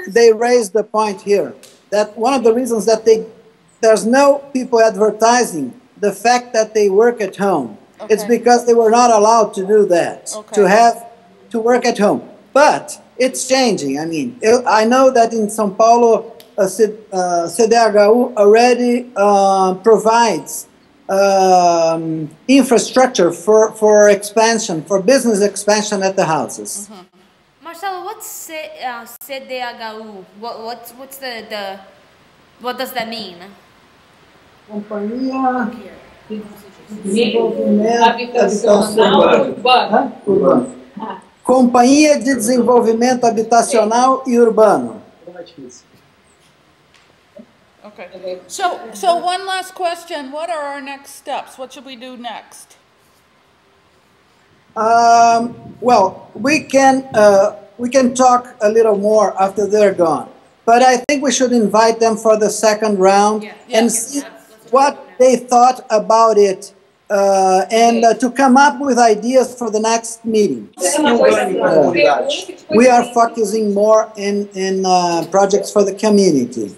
They raised the point here that one of the reasons that there's no people advertising the fact that they work at home. Okay. It's because they were not allowed to do that, okay, to work at home. But it's changing. I mean, I know that in São Paulo, CDHU already provides infrastructure for expansion, for business expansion at the houses. Mm-hmm. Marcelo, what's CDHU? What's the what does that mean? Companhia de Desenvolvimento Habitacional Urbano. Companhia de Desenvolvimento Habitacional e Urbano. Okay. So one last question. What are our next steps? What should we do next? Well, we can talk a little more after they're gone. But I think we should invite them for the second round and see what they thought about it and to come up with ideas for the next meeting. We are focusing more in projects for the community.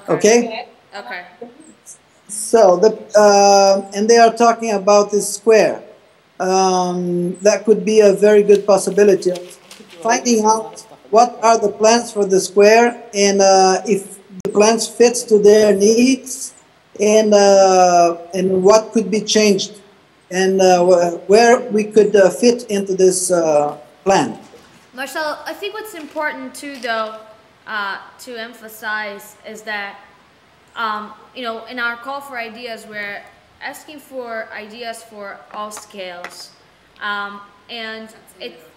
Okay? Okay. So, and they are talking about this square. That could be a very good possibility of finding out what are the plans for the square and if the plans fits to their needs and what could be changed and where we could fit into this plan. Marcelo, I think what's important too, though, to emphasize is that you know, in our call for ideas, we're asking for ideas for all scales, and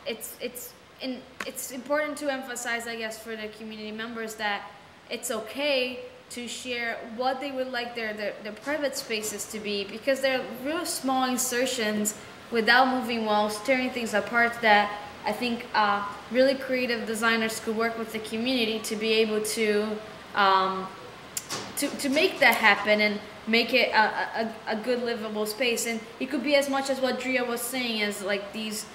it's important to emphasize, I guess, for the community members that it's okay to share what they would like their private spaces to be, because they're real small insertions without moving walls, tearing things apart, that I think really creative designers could work with the community to be able to make that happen and make it a good livable space. And it could be as much as what Drea was saying, as like these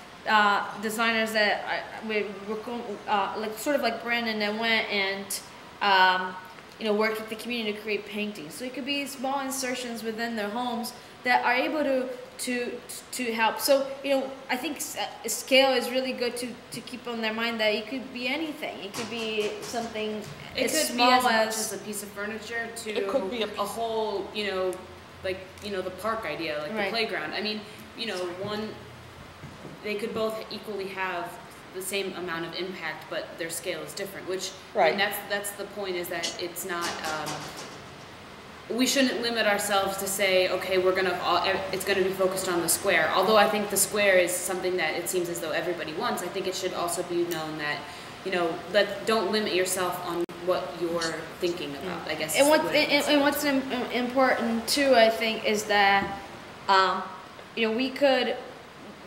designers that were like sort of like Brandon, that went and you know, worked with the community to create paintings. So it could be small insertions within their homes that are able to help. So, you know, I think scale is really good to keep on their mind, that it could be anything. It could be something as small as much as a piece of furniture to it could be a whole, you know, like, you know, the park idea, like the playground. I mean, you know, they could both equally have the same amount of impact, but their scale is different, which, and that's the point, is that it's not, we shouldn't limit ourselves to say, okay, it's gonna be focused on the square. Although I think the square is something that it seems as though everybody wants, I think it should also be known that, you know, don't limit yourself on what you're thinking about, I guess. And what's important too, I think, is that, you know, we could,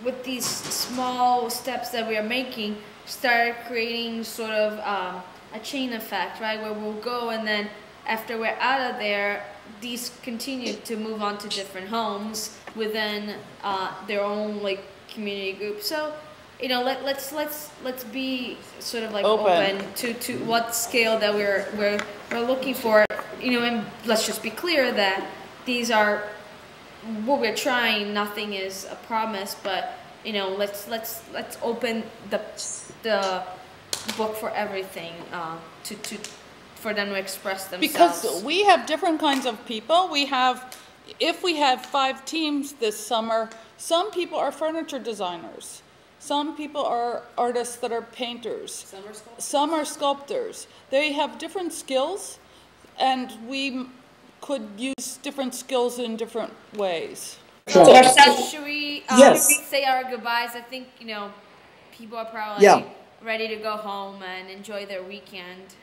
with these small steps that we are making, start creating sort of a chain effect, right? Where we'll go, and then after we're out of there, these continue to move on to different homes within their own like community group. So, you know, let's be sort of like open to what scale that we're looking for. You know, and let's just be clear that these are what we're trying. Nothing is a promise, but you know, let's open the book for everything for them to express themselves. Because we have different kinds of people. If we have 5 teams this summer, some people are furniture designers. Some people are artists that are painters. Some are sculptors. They have different skills, and we could use different skills in different ways. Should we say our goodbyes? I think, you know, people are probably ready to go home and enjoy their weekend.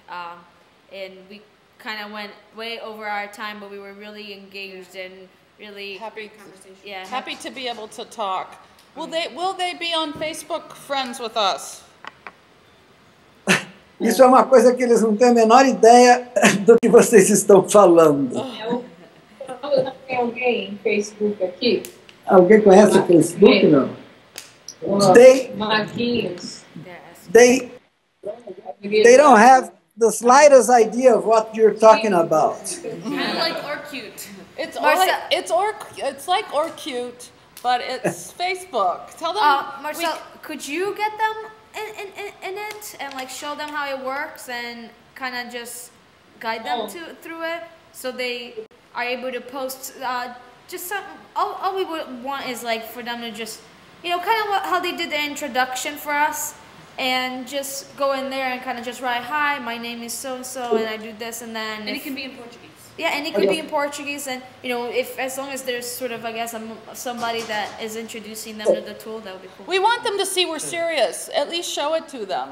And we kind of went way over our time, but we were really engaged and really happy conversation. Yeah, happy to be able to talk. Will they be on Facebook friends with us? Isso é uma coisa que eles não têm a menor ideia do que vocês estão falando. Tem alguém em Facebook aqui? Alguém conhece o Facebook, não? they they they don't have the slightest idea of what you're talking about. Kind of like or cute. It's like or cute, but it's Facebook. Tell them. Marcel, could you get them in it and like show them how it works and kind of just guide them through it so they are able to post just some. All we would want is like for them to just, you know, kind of how they did the introduction for us. And just go in there and kind of just write, hi, my name is so-and-so, and I do this and then. And it can be in Portuguese. Yeah, and it could be in Portuguese, and, you know, if as long as there's sort of, I guess, somebody that is introducing them to the tool, that would be cool. We want them to see we're serious. At least show it to them.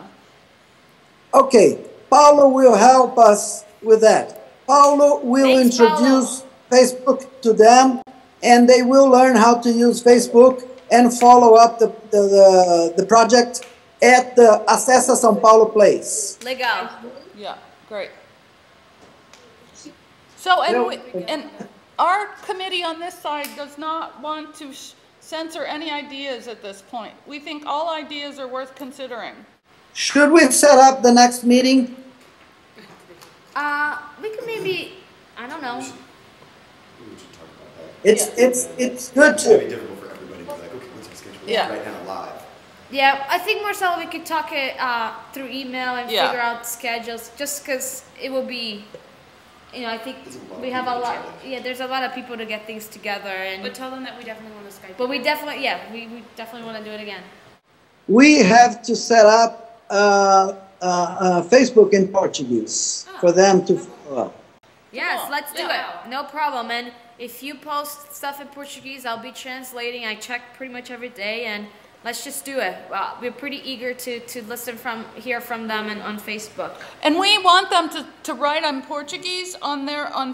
Okay, Paulo will help us with that. Paulo will introduce Facebook to them, and they will learn how to use Facebook and follow up the project at the Acessa São Paulo place. Legal. Yeah, great. So, and our committee on this side does not want to censor any ideas at this point. We think all ideas are worth considering. Should we set up the next meeting? We could maybe, I don't know. We should talk about that. It's good It's gonna be to. difficult for everybody to be like, okay, what's our schedule right now live? Yeah, I think, Marcelo, we could talk it through email and figure out schedules, just because it will be, you know, I think we have a lot, there's a lot of people to get things together. But tell them that we definitely want to Skype. But we definitely, we definitely want to do it again. We have to set up Facebook in Portuguese for them to follow up. Yes, let's do it. No problem. And if you post stuff in Portuguese, I'll be translating. I check pretty much every day, and let's just do it. We're pretty eager to hear from them and on Facebook. And we want them to write on Portuguese on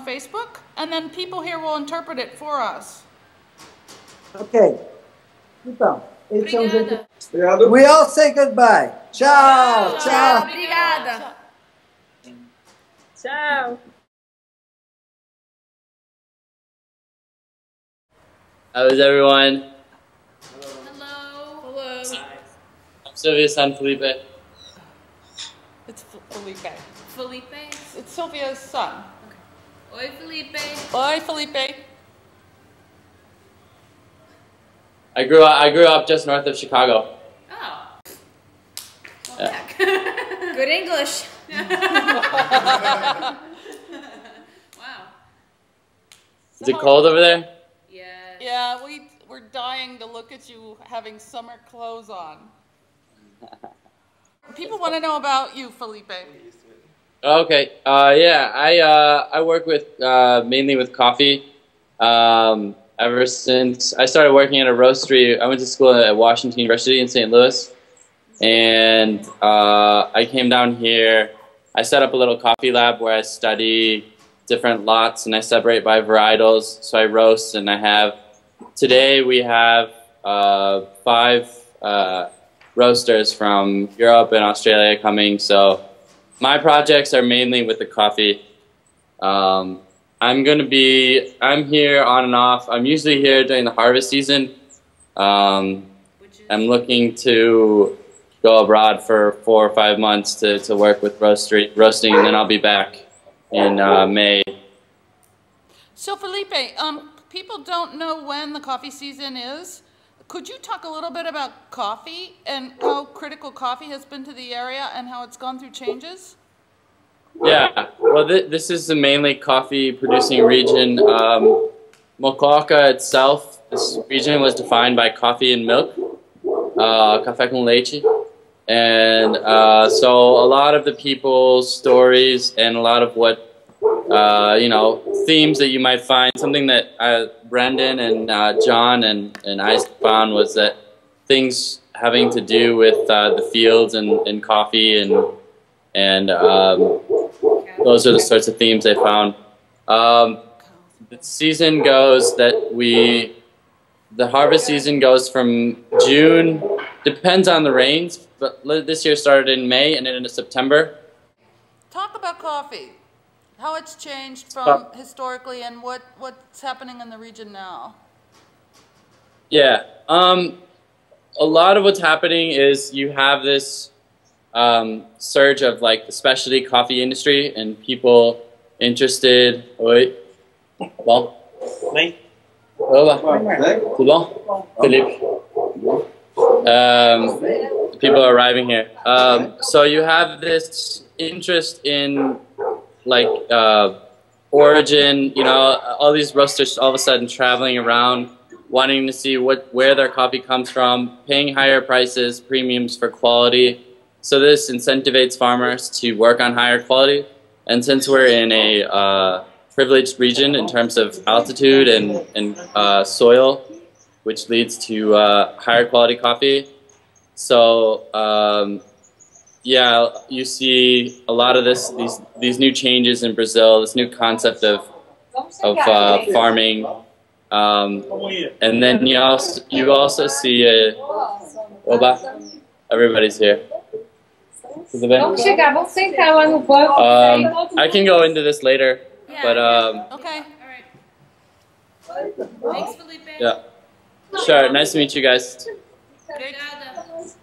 Facebook, and then people here will interpret it for us. Ok. Então, esse é um jeito. Obrigado. We all say goodbye. Tchau, tchau. Obrigada. Tchau. How's everyone? Hello. I'm Sylvia's son, Felipe. It's Felipe. Felipe? It's Sylvia's son. Oi, Felipe. Oi, Felipe. I grew up just north of Chicago. Oh. Well, Yeah. heck. Good English. Wow. Is it cold over there? Yeah. Yeah, we're dying to look at you having summer clothes on. People want to know about you, Felipe. Okay. Yeah. I work with mainly with coffee. Ever since I started working at a roastery, I went to school at Washington University in St. Louis, and I came down here. I set up a little coffee lab where I study different lots and I separate by varietals. So I roast, and I have. Today we have 5 roasters from Europe and Australia coming. So my projects are mainly with the coffee. I'm here on and off. I'm usually here during the harvest season. I'm looking to go abroad for 4 or 5 months to work with roasting, and then I'll be back in May. So Felipe, people don't know when the coffee season is. Could you talk a little bit about coffee and how critical coffee has been to the area and how it's gone through changes? Yeah, well, this is the mainly coffee-producing region. Mococa itself, this region was defined by coffee and milk, café com leite. And so a lot of the people's stories and a lot of what, themes that you might find, something that Brendan and John and Isaac found was that things having to do with the fields and coffee and those are the sorts of themes they found. The season goes the harvest season goes from June, depends on the rains, but this year started in May and ended in September. Talk about coffee, how it's changed from historically and what's happening in the region now. Yeah. a lot of what's happening is you have this surge of like the specialty coffee industry and people interested. Oi. Bon. Oui. Hola. Tout bon? Felipe. People are arriving here. So you have this interest in like origin, you know, all these roasters all of a sudden traveling around, wanting to see where their coffee comes from, paying higher prices, premiums for quality. So this incentivates farmers to work on higher quality. And since we're in a privileged region in terms of altitude and soil, which leads to higher quality coffee. So yeah, you see a lot of these new changes in Brazil, this new concept of farming, and then you also see oba, everybody's here. I can go into this later, but Okay. All right. Thanks, Felipe. yeah, sure. Nice to meet you guys. Obrigada.